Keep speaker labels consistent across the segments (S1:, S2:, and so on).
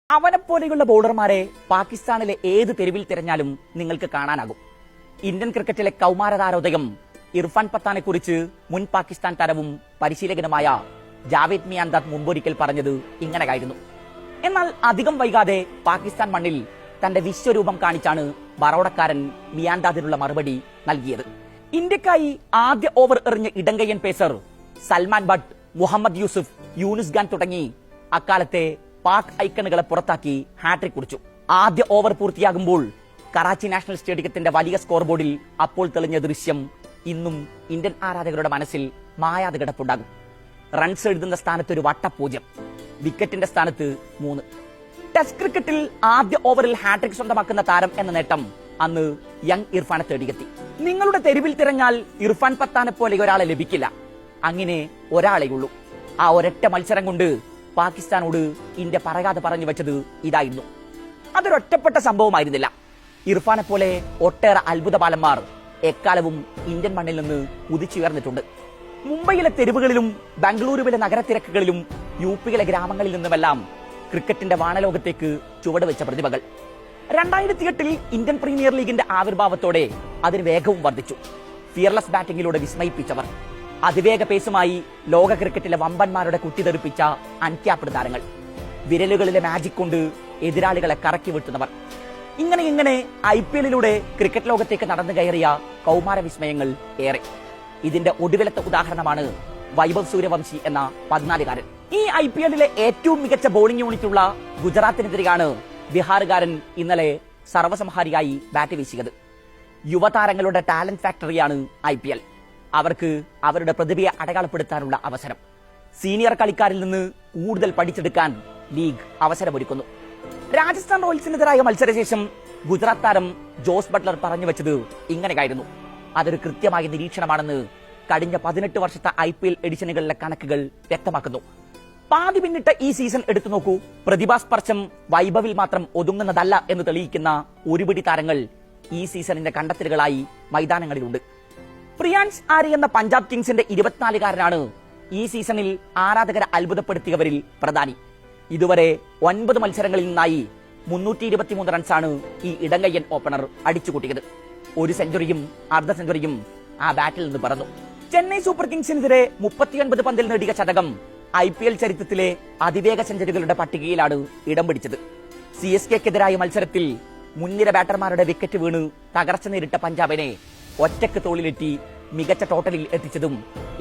S1: അവനെപ്പോലെയുള്ള ബൗളർമാരെ പാകിസ്ഥാനിലെ ഏത് തെരുവിൽ തിരഞ്ഞാലും നിങ്ങൾക്ക് കാണാനാകും. ഇന്ത്യൻ ക്രിക്കറ്റിലെ കൗമാരതാരോദയം ഇർഫാൻ പത്താനെ കുറിച്ച് മുൻ പാകിസ്ഥാൻ താരവും പരിശീലകനുമായ ജാവേദ് മിയാൻദാദ് മുമ്പൊരിക്കൽ പറഞ്ഞത് ഇങ്ങനെയായിരുന്നു. എന്നാൽ അധികം വൈകാതെ പാകിസ്ഥാൻ മണ്ണിൽ തന്റെ വിശ്വരൂപം കാണിച്ചാണ് ബറോഡക്കാരൻ മിയാൻദാദിനുള്ള മറുപടി നൽകിയത്. ഇന്ത്യക്കായി ആദ്യ ഓവർ എറിഞ്ഞ ഇടങ്കയ്യൻ പേസർ സൽമാൻ ബട്ട്, മുഹമ്മദ് യൂസുഫ്, യൂനുസ് ഖാൻ തുടങ്ങി അക്കാലത്തെ പാക് ഐക്കണുകളെ പുറത്താക്കി ഹാട്രിക് കുറിച്ചു. ആദ്യ ഓവർ പൂർത്തിയാകുമ്പോൾ കറാച്ചി നാഷണൽ സ്റ്റേഡിയത്തിന്റെ വലിയ സ്കോർ ബോർഡിൽ അപ്പോൾ തെളിഞ്ഞ ദൃശ്യം ഇന്നും ഇന്ത്യൻ ആരാധകരുടെ മനസ്സിൽ മായാതെ കിടപ്പുണ്ടാകും. റൺസ് എഴുതുന്ന സ്ഥാനത്ത് ഒരു വട്ടപൂജ്യം, വിക്കറ്റിന്റെ സ്ഥാനത്ത് 3. ടെസ്റ്റ് ക്രിക്കറ്റിൽ ആദ്യ ഓവറിൽ ഹാട്രിക് സ്വന്തമാക്കുന്ന താരം എന്ന നേട്ടം അന്ന് യങ് ഇർഫാനെ തേടിയെത്തി. നിങ്ങളുടെ തെരുവിൽ തിരഞ്ഞാൽ ഇർഫാൻ പത്താനെ പോലെ ഒരാളെ ലഭിക്കില്ല. അങ്ങനെ ഒരാളെയുള്ളൂ. ആ ഒരൊറ്റ മത്സരം കൊണ്ട് പാകിസ്ഥാനോട് ഇന്ത്യ പറയാതെ പറഞ്ഞു വെച്ചത് ഇതായിരുന്നു. അതൊരൊറ്റപ്പെട്ട സംഭവമായിരുന്നില്ല. ഇർഫാനെ പോലെ ഒട്ടേറെ അത്ഭുത ബാലന്മാർ എക്കാലവും ഇന്ത്യൻ മണ്ണിൽ നിന്ന് ഉദിച്ചുയർന്നിട്ടുണ്ട്. മുംബൈയിലെ തെരുവുകളിലും ബംഗളൂരുവിലെ നഗരത്തിരക്കുകളിലും യുപിയിലെ ഗ്രാമങ്ങളിൽ നിന്നുമെല്ലാം ക്രിക്കറ്റിന്റെ വാനലോകത്തേക്ക് ചുവടുവെച്ച പ്രതിഭകൾ. 2008 ഇന്ത്യൻ പ്രീമിയർ ലീഗിന്റെ ആവിർഭാവത്തോടെ അതിന് വേഗവും വർദ്ധിച്ചു. ഫിയർലെസ് ബാറ്റിംഗിലൂടെ വിസ്മയിപ്പിച്ചവർ, അതിവേഗ പേസുമായി ലോക ക്രിക്കറ്റിലെ വമ്പന്മാരുടെ കുത്തിതെറിപ്പിച്ച അൺക്യാപ്ഡ് താരങ്ങൾ, വിരലുകളിലെ മാജിക് കൊണ്ട് എതിരാളികളെ കറക്കി വിട്ടുന്നവർ, ഇങ്ങനെ IPL-ലൂടെ ക്രിക്കറ്റ് ലോകത്തേക്ക് നടന്നു കയറിയ കൗമാര വിസ്മയങ്ങൾ ഏറെ. ഇതിന്റെ ഒടുവിലത്തെ ഉദാഹരണമാണ് വൈഭവ് സൂര്യവംശി എന്ന 14-കാരൻ. ഈ IPL-ലെ ഏറ്റവും മികച്ച ബോളിംഗ് യൂണിറ്റുള്ള ഗുജറാത്തിനെതിരെയാണ് ബിഹാറുകാരൻ ഇന്നലെ സർവ്വസംഹാരിയായി ബാറ്റ് വീശിയത്. യുവതാരങ്ങളുടെ ടാലന്റ് ഫാക്ടറിയാണ് IPL. അവർക്ക് അവരുടെ പ്രതിഭയെ അടയാളപ്പെടുത്താനുള്ള അവസരം. സീനിയർ കളിക്കാരിൽ നിന്ന് കൂടുതൽ പഠിച്ചെടുക്കാൻ ലീഗ് അവസരമൊരുക്കുന്നു. രാജസ്ഥാൻ റോയൽസിനെതിരായ മത്സരശേഷം ഗുജറാത്ത് താരം ജോസ് ബട്ട്ലർ പറഞ്ഞു വെച്ചത് ഇങ്ങനെയായിരുന്നു. അതൊരു കൃത്യമായ നിരീക്ഷണമാണെന്ന് കഴിഞ്ഞ 18 വർഷത്തെ IPL എഡിഷനുകളിലെ കണക്കുകൾ വ്യക്തമാക്കുന്നു. പാതി പിന്നിട്ട ഈ സീസൺ എടുത്തു നോക്കൂ. പ്രതിഭാസ്പർശം വൈഭവിൽ മാത്രം ഒതുങ്ങുന്നതല്ല എന്ന് തെളിയിക്കുന്ന ഒരുപിടി താരങ്ങൾ ഈ സീസണിന്റെ കണ്ടെത്തലുകളായി മൈതാനങ്ങളിലുണ്ട്. പ്രിയാൻസ് ആരി എന്ന പഞ്ചാബ് കിങ്സിന്റെ 24-കാരനാണ് ഈ സീസണിൽ ആരാധകരെ അത്ഭുതപ്പെടുത്തിയവരിൽ പ്രധാനി. ഇതുവരെ 9 മത്സരങ്ങളിൽ നിന്നായി 323 റൺസാണ് ഈ ഇടങ്കയ്യൻ ഓപ്പണർ അടിച്ചുകൂട്ടിയത്. 1 സെഞ്ചുറിയും അർദ്ധ സെഞ്ചുറിയും ആ ബാറ്റിൽ നിന്ന് പറന്നു. ചെന്നൈ സൂപ്പർ കിങ്സിനെതിരെ 39 പന്തിൽ നേടിയ ശതകം IPL ചരിത്രത്തിലെ അതിവേഗ സെഞ്ചുറികളുടെ പട്ടികയിലാണ് ഇടം പിടിച്ചത്. CSKക്കെതിരായ മത്സരത്തിൽ മുൻനിര ബാറ്റർമാരുടെ വിക്കറ്റ് വീണ് തകർച്ച നേരിട്ട പഞ്ചാബിനെ ഒറ്റക്ക് തോളിലെത്തി മികച്ച ടോട്ടലിൽ എത്തിച്ചതും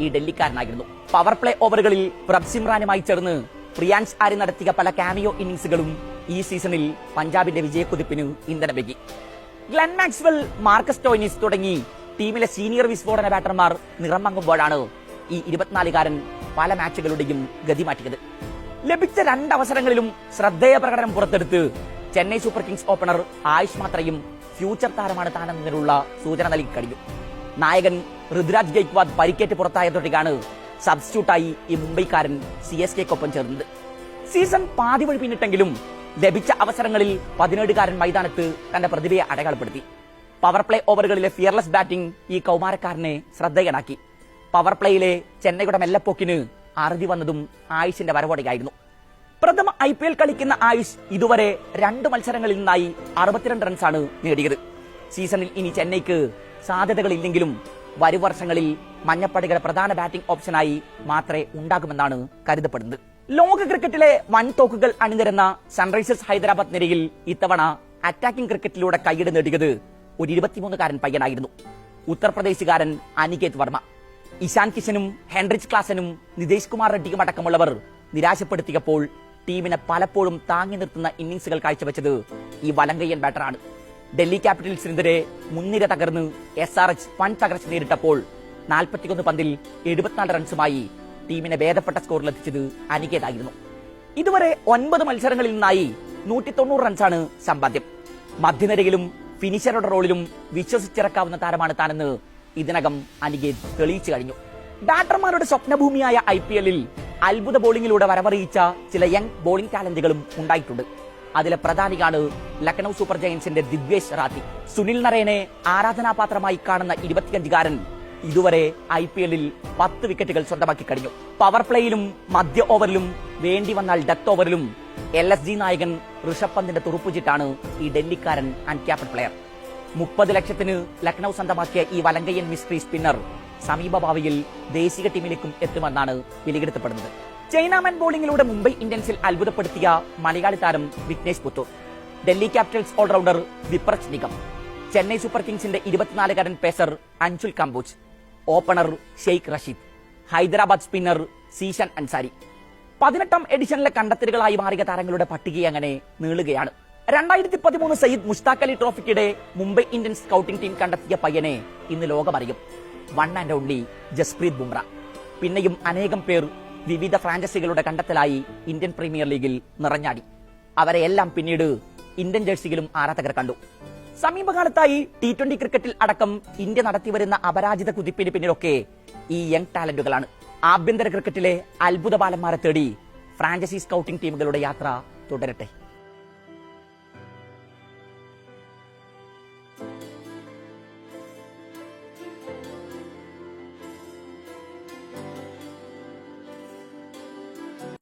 S1: ഈ ഡൽഹിക്കാരനായിരുന്നു. പവർ പ്ലേ ഓവറുകളിൽ പ്രഭ്സിമ്രാനുമായി ചേർന്ന് പ്രിയാൻസ് ആരി നടത്തിയ പല കാമിയോ ഇന്നിംഗ്സുകളും ഈ സീസണിൽ പഞ്ചാബിന്റെ വിജയക്കുതിപ്പിന് ഇന്ധനമേകി. ഗ്ലെൻ മാക്സ്വെൽ, മാർക്കസ് സ്റ്റോയിനിസ് തുടങ്ങി ടീമിലെ സീനിയർ വിസ്ഫോടന ബാറ്റർമാർ നിറം മങ്ങുമ്പോഴാണ് ഈ 24-കാരൻ പല മാച്ചുകളുടെയും ഗതി മാറ്റിയത്. ലഭിച്ച 2 അവസരങ്ങളിലും ശ്രദ്ധേയ പ്രകടനം പുറത്തെടുത്ത് Chennai super kings opener Ayush മാത്രയും ഫ്യൂച്ചർ താരമാണ് താനെന്നതിനുള്ള സൂചന നൽകി കഴിഞ്ഞു. നായകൻ ഋതുരാജ് ഗെയ്ക്വാദ് പരിക്കേറ്റ് പുറത്തായതോടെയാണ് സബ്സ്റ്റിറ്റ്യൂട്ടായി ഈ മുംബൈക്കാരൻ CSKക്കൊപ്പം ചേർന്നത്. സീസൺ പാതി വഴി പിന്നിട്ടെങ്കിലും ലഭിച്ച അവസരങ്ങളിൽ 17-കാരൻ മൈതാനത്ത് തന്റെ പ്രതിഭയെ അടയാളപ്പെടുത്തി. പവർ പ്ലേ ഓവറുകളിലെ ഫിയർലെസ് ബാറ്റിംഗ് ഈ കൗമാരക്കാരനെ ശ്രദ്ധേയനാക്കി. പവർ പ്ലേയിലെ ചെന്നൈയുടെ മെല്ലപ്പോക്കിന് അറുതി വന്നതും ആയുഷിന്റെ വരവോടെയായിരുന്നു. പ്രഥമ IPL കളിക്കുന്ന ആയുഷ് ഇതുവരെ 2 മത്സരങ്ങളിൽ നിന്നായി 62 റൺസാണ് നേടിയത്. സീസണിൽ ഇനി ചെന്നൈക്ക് സാധ്യതകളില്ലെങ്കിലും വരും വർഷങ്ങളിൽ മഞ്ഞപ്പടികളുടെ പ്രധാന ബാറ്റിംഗ് ഓപ്ഷനായി മാത്രമേ ഉണ്ടാകുമെന്നാണ് കരുതപ്പെടുന്നത്. ലോക ക്രിക്കറ്റിലെ വൻ തോക്കുകൾ അണിനിരന്ന സൺറൈസേഴ്സ് ഹൈദരാബാദ് നിരയിൽ ഇത്തവണ അറ്റാക്കിംഗ് ക്രിക്കറ്റിലൂടെ കൈയ്യടി നേടിയത് ഒരു 23-കാരൻ പയ്യനായിരുന്നു. ഉത്തർപ്രദേശുകാരൻ അനികേത് വർമ്മ. ഇഷാൻ കിഷനും ഹെൻറിച്ച് ക്ലാസനും നിതേഷ് കുമാർ റെഡ്ഡിയും അടക്കമുള്ളവർ നിരാശപ്പെടുത്തിയപ്പോൾ ടീമിനെ പലപ്പോഴും താങ്ങി നിർത്തുന്ന ഇന്നിംഗ്സുകൾ കാഴ്ചവെച്ചത് ഈ വലങ്കയ്യൻ ബാറ്ററാണ്. ഡൽഹി ക്യാപിറ്റൽസിനെതിരെ മുൻനിര തകർന്ന് SRH വൻ തകർച്ച നേരിട്ടപ്പോൾ 41 പന്തിൽ 74 റൺസുമായി ടീമിനെ ഭേദപ്പെട്ട സ്കോറിലെത്തിച്ചത് അനികേതായിരുന്നു. ഇതുവരെ 9 മത്സരങ്ങളിൽ നിന്നായി 190 റൺസാണ് സമ്പാദ്യം. മധ്യനിരയിലും ഫിനിഷറുടെ റോളിലും വിശ്വസിച്ചിറക്കാവുന്ന താരമാണ് താനെന്ന് ഇതിനകം അനികേത് തെളിയിച്ചു കഴിഞ്ഞു. ബാറ്റർമാരുടെ സ്വപ്നഭൂമിയായ IPL-ൽ അത്ഭുത ബോളിംഗിലൂടെ വരവറിയിച്ച ചില യങ് ബോളിംഗ് ടാലന്റുകളും ഉണ്ടായിട്ടുണ്ട്. അതിലെ പ്രധാനിയാണ് ലക്നൌ സൂപ്പർ ജയൻസിന്റെ ദിവേഷ് റാത്തി. സുനിൽ നരേനെ ആരാധനാപാത്രമായി കാണുന്ന 25-കാരൻ ഇതുവരെ IPL-ൽ 10 വിക്കറ്റുകൾ സ്വന്തമാക്കി കഴിഞ്ഞു. പവർ പ്ലേയിലും മധ്യ ഓവറിലും വേണ്ടി വന്നാൽ ഡെത്ത് ഓവറിലും LSG നായകൻ ഋഷഭ് പന്തിന്റെ തുറുപ്പുചിട്ടാണ് ഈ ഡൽഹിക്കാരൻ അൺക്യാപ്ഡ് പ്ലെയർ. 30 ലക്ഷത്തിന് ലക്നൌ സ്വന്തമാക്കിയ ഈ വലങ്കയ്യൻ മിസ്റ്ററി സ്പിന്നർ സമീപ ഭാവിയിൽ ദേശീയ ടീമിലേക്കും എത്തുമെന്നാണ് വിലയിരുത്തപ്പെടുന്നത്. ചൈനാമാൻ ബോളിംഗിലൂടെ മുംബൈ ഇന്ത്യൻസിൽ അത്ഭുതപ്പെടുത്തിയ മലയാളി താരം Vignesh Puthur, Delhi capitals allrounder Vipraj Nigam, Chennai super കിങ്സിന്റെ 24-കാരൻ pacer Anshul Kamboj, opener Shaikh Rasheed, Hyderabad spinner Zeeshan Ansari. 18ാം എഡിഷനിലെ കണ്ടെത്തലുകളായി മാറിയ താരങ്ങളുടെ പട്ടിക അങ്ങനെ നീളുകയാണ്. 2013 സയ്യിദ് മുഷ്താഖ് അലി ട്രോഫിക്കിടെ മുംബൈ ഇന്ത്യൻസ് സ്കൌട്ടിംഗ് ടീം കണ്ടെത്തിയ പയ്യനെ ഇന്ന് ലോകമറിയും. One and only Jasprit Bumrah. പിന്നെയും അനേകം പേർ വിവിധ ഫ്രാഞ്ചൈസികളുടെ കണ്ടെത്തലായി ഇന്ത്യൻ പ്രീമിയർ ലീഗിൽ നിറഞ്ഞാടി. അവരെയെല്ലാം പിന്നീട് ഇന്ത്യൻ ജേഴ്സിയിലും ആരാധകർ കണ്ടു. സമീപകാലത്തായി T20 ക്രിക്കറ്റിൽ അടക്കം ഇന്ത്യ നടത്തിവരുന്ന അപരാജിത കുതിപ്പിന് പിന്നിലൊക്കെ ഈ യങ് ടാലന്റുകളാണ്. ആഭ്യന്തര ക്രിക്കറ്റിലെ അത്ഭുത ബാലന്മാരെ തേടി ഫ്രാഞ്ചൈസി സ്കൌട്ടിംഗ് ടീമുകളുടെ യാത്ര തുടരട്ടെ.